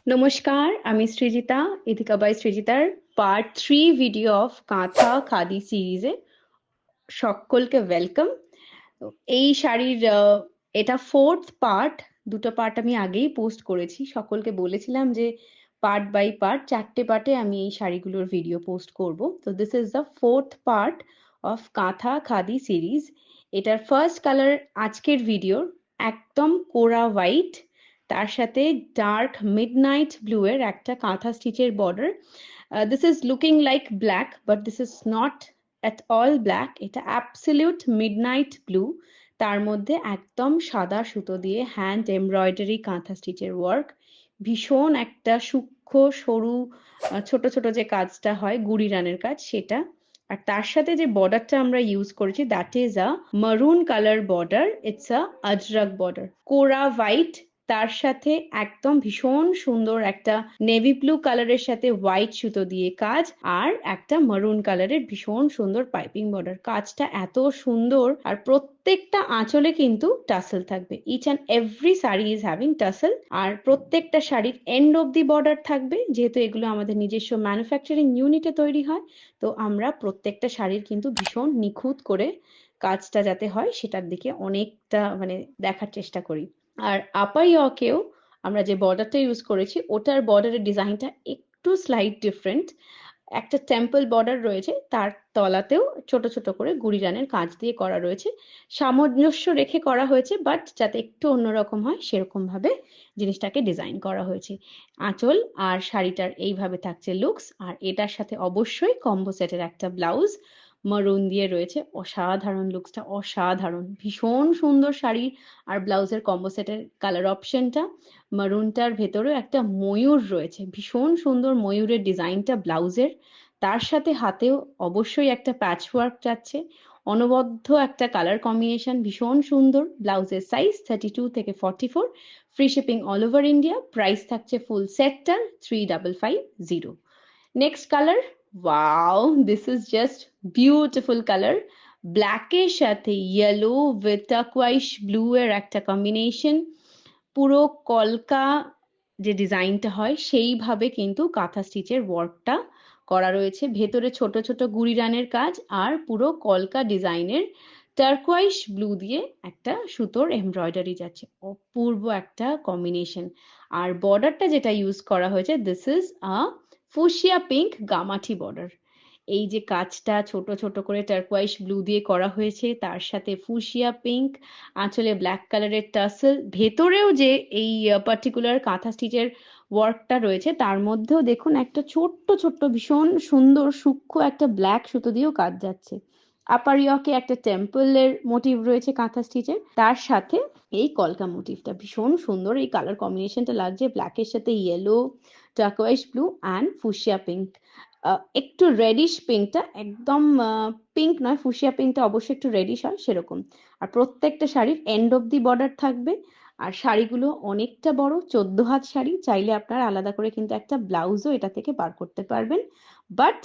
নমস্কার, আমি সৃজিতা, ইথিকা বাই সৃজিতার part 3 video of kantha khadi সিরিজে সকলকে ওয়েলকাম। এই শাড়ির এটা ফোর্থ পার্ট। দুটো পার্ট আমি আগেই পোস্ট করেছি, সকলকে বলেছিলাম যে পার্ট বাই পার্ট 4টে পার্টে আমি এই শাড়িগুলোর ভিডিও পোস্ট করব। তো this is the fourth part of kantha khadi series. এটার ফার্স্ট কালার আজকের ভিডিওর একদম কোরা হোয়াইট, তার সাথে ডার্ক মিডনাইট ব্লু এর একটা কাঁথা স্টিচের border. This is looking like black, but this is not at all black, এটা অ্যাবসলিউট মিডনাইট ব্লু। তার মধ্যে একদম সাদা সুতো দিয়ে হ্যান্ড এমব্রয়ডারি কাঁথা স্টিচের ওয়ার্ক, ভীষণ একটা সূক্ষ্ম সরু ছোট ছোট যে কাজটা হয় গুড়ি রানের কাজ সেটা। আর তার সাথে যে বর্ডারটা আমরা ইউজ করেছি দ্যাট ইজ আ মারুন colour border, it's a Ajrak border, কোরা হোয়াইট, তার সাথে একদম ভীষণ সুন্দর একটা নেভি ব্লু কালারের সাথে হোয়াইট সুতো দিয়ে কাজ, আর একটা মারুন কালারের ভীষণ সুন্দর পাইপিং বর্ডার। কাজটা এত সুন্দর, আর প্রত্যেকটা আঁচলে কিন্তু টাসেল থাকবে। Each and every sari is having tassel, আর প্রত্যেকটা শাড়ির এন্ড অব্দি বর্ডার থাকবে। যেহেতু এগুলো আমাদের নিজস্ব ম্যানুফ্যাকচারিং ইউনিটে তৈরি হয়, তো আমরা প্রত্যেকটা শাড়ির কিন্তু ভীষণ নিখুঁত করে কাজটা যাতে হয় সেটার দিকে অনেকটা দেখার চেষ্টা করি। আর আপার ইয়কেও আমরা যে বর্ডারটা ইউজ করেছি ওটার বর্ডারের ডিজাইনটা একটু স্লাইট ডিফারেন্ট। একটা টেম্পল বর্ডার রয়েছে, তার তলাতেও ছোট ছোট করে গুড়ি রানের কাজ দিয়ে করা রয়েছে। সামঞ্জস্য রেখে করা হয়েছে, বাট যাতে একটু অন্যরকম হয় সেরকম ভাবে জিনিসটাকে ডিজাইন করা হয়েছে। আঁচল আর শাড়িটার এইভাবে থাকছে লুকস, আর এটার সাথে অবশ্যই কম্বো সেটের একটা ব্লাউজ মারুন দিয়ে রয়েছে। অসাধারণ, লুকসটা অসাধারণ, ভীষণ সুন্দর শাড়ি আর ব্লাউজের কম্বো সেটের কালার অপশনটা। মারুনটার ভেতরেও একটা ময়ূর রয়েছে, ভীষণ সুন্দর ময়ূরের ডিজাইনটা ব্লাউজের। তার সাথে হাতেও অবশ্যই একটা প্যাচ ওয়ার্ক যাচ্ছে, অনবদ্য একটা কালার কম্বিনেশন, ভীষণ সুন্দর। ব্লাউজের সাইজ 32 থেকে 44, free shipping all over India. Price থাকছে ফুল সেটটার 3550। Next colour, wow, this is just beautiful colour. ব্ল্যাকের সাথে ইয়েলো উইথ টার্কোয়াইশ ব্লু এর একটা কম্বিনেশন। পুরো কলকা যে ডিজাইনটা হয় সেইভাবে কিন্তু কাঁথা স্টিচের ওয়ার্কটা করা রয়েছে। ভেতরে ছোট ছোট গুড়ি রানের কাজ, আর পুরো কলকা ডিজাইনের টার্কোয়াইশ ব্লু দিয়ে একটা সুতোর এমব্রয়ডারি যাচ্ছে। অপূর্ব একটা কম্বিনেশন। আর বর্ডারটা যেটা ইউজ করা হয়েছে this is a fuchsia pink গামাঠি বর্ডার। এই যে কাজটা ছোট ছোট করে টার্কোয়াইশ ব্লু দিয়ে করা হয়েছে, তার সাথে ফুশিয়া পিঙ্ক, আঁচলে ব্ল্যাক কালারের টাসেল, ভেতরেও যে এই পার্টিকুলার কাঁথা স্টিচের ওয়ার্কটা রয়েছে তার মধ্যেও দেখুন একটা ছোট্ট ছোট্ট ভীষণ সুন্দর সূক্ষ্ম একটা ব্ল্যাক সুতো দিয়েও কাজ যাচ্ছে। আপার ইয়কে একটা টেম্পলের মোটিভ রয়েছে কাঁথা স্টিচের, তার সাথে এই কলকা মোটিভটা ভীষণ সুন্দর। এই কালার কম্বিনেশনটা লাগছে ব্ল্যাকের সাথে yellow, turquoise blue and fuchsia pink. একটু রেডিশ পিঙ্কটা, একদম পিঙ্ক নয়, ফুশিয়া পিঙ্কটা অবশ্যই একটু রেডিশ হয় সেরকম। আর প্রত্যেকটা শাড়ির এন্ড অব্দি বর্ডার থাকবে। আর শাড়িগুলো অনেকটা বড়, 14 হাত শাড়ি, চাইলে আপনারা আলাদা করে কিন্তু একটা ব্লাউজও এটা থেকে বার করতে পারবেন। বাট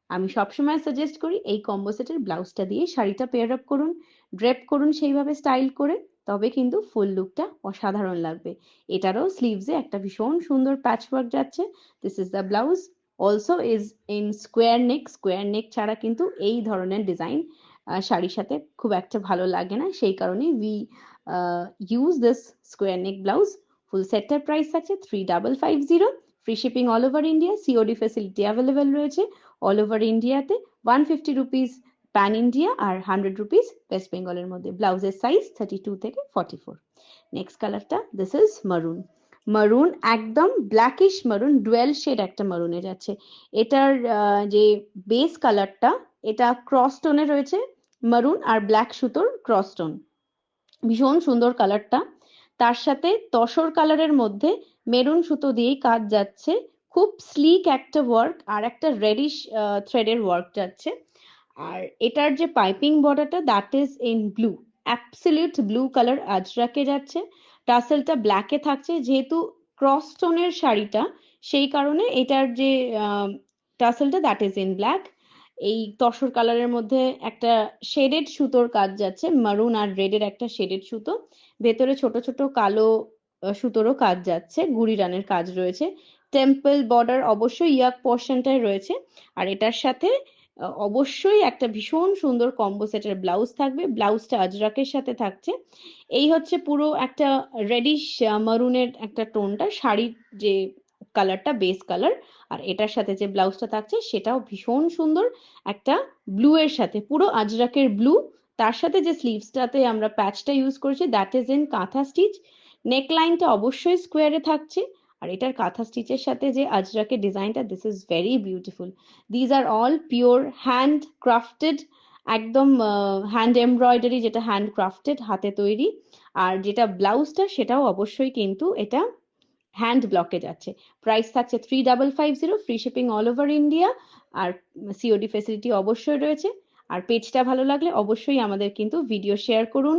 আমি সবসময় সাজেস্ট করি এই কম্বো সেটের ব্লাউজটা দিয়ে শাড়িটা পেয়ার আপ করুন, ড্রেপ করুন সেইভাবে স্টাইল করে, তবে কিন্তু ফুল লুকটা অসাধারণ লাগবে। এটারও স্লিভসে একটা ভীষণ সুন্দর প্যাচ ওয়ার্ক যাচ্ছে। This is the blouse, also is in square neck. Square neck ছাড়া কিন্তু এই ধরনের ডিজাইন শাড়ির সাথে খুব একটা ভালো লাগে না, সেই কারণে we use this square neck blouse. Full সেটটার প্রাইস আছে 3550, free shipping all over India, COD facility available রয়েছে অল ওভার ইন্ডিয়াতে। 150 রুপিস প্যান ইন্ডিয়া আর 100 রুপিস ওয়েস্ট বেঙ্গলের মধ্যে। ব্লাউজের সাইজ 32 থেকে 44। নেক্সট কালারটা, দিস ইজ মারুন। মারুন, একদম ব্ল্যাকিশ মারুন, ডুয়েল শেড একটা মারুনে যাচ্ছে। এটার যে বেস কালারটা, এটা ক্রস টোনে রয়েছে, মারুন আর ব্ল্যাক সুতোর ক্রস টোন, ভীষণ সুন্দর কালারটা। তার সাথে তসর কালারের মধ্যে মেরুন সুতো দিয়েই কাজ যাচ্ছে, খুব স্লিক একটা ওয়ার্ক, আর একটা রেডিশ থ্রেডের ওয়ার্ক যাচ্ছে। আর এটার যে পাইপিং বর্ডারটা that is in blue, absolute blue colour আজরাকে যাচ্ছে। টাসেলটা ব্ল্যাকে থাকছে, যেহেতু ক্রস টোনের শাড়িটা সেই কারণে এটার যে টাসেলটা দ্যাট ইজ ইন ব্ল্যাক। এই তসর কালারের মধ্যে একটা শেডেড সুতোর কাজ যাচ্ছে, মারুন আর রেডের একটা শেডেড সুতো, ভেতরে ছোট ছোট কালো সুতোরও কাজ যাচ্ছে, গুড়ি রানের কাজ রয়েছে, টেম্পল বর্ডার অবশ্যই ইয়াক পোর্শনটায় রয়েছে। আর এটার সাথে অবশ্যই একটা ভীষণ সুন্দর কম্বো সেটের ব্লাউজ থাকবে, ব্লাউজটা আজরাকের সাথে থাকছে। এই হচ্ছে পুরো একটা রেডিশ মারুনের একটা টোনটা, শাড়ির যে কালারটা বেস কালার, আর এটার সাথে যে ব্লাউজটা থাকছে সেটাও ভীষণ সুন্দর, একটা ব্লু এর সাথে, পুরো আজরাকের ব্লু। তার সাথে যে স্লিভসটাতে আমরা প্যাচটা ইউজ করেছি দ্যাট ইজ ইন কাঁথা স্টিচ। নেক লাইনটা অবশ্যই স্কোয়ারে থাকছে, আর এটার কাঁথা স্টিচের সাথে যে আজরাকের ডিজাইনটা, this is very beautiful. These are all pure hand crafted, একদম হ্যান্ড এমব্রয়ডারি, যেটা হ্যান্ড ক্রাফটেড, হাতে তৈরি। আর যেটা ব্লাউজটা সেটাও অবশ্যই কিন্তু এটা হ্যান্ড ব্লকে যাচ্ছে। প্রাইস থাকছে 3550, free shipping all over India, আর সিওডি ফেসিলিটি অবশ্যই রয়েছে। আর পেজটা ভালো লাগলে অবশ্যই আমাদের কিন্তু ভিডিও শেয়ার করুন,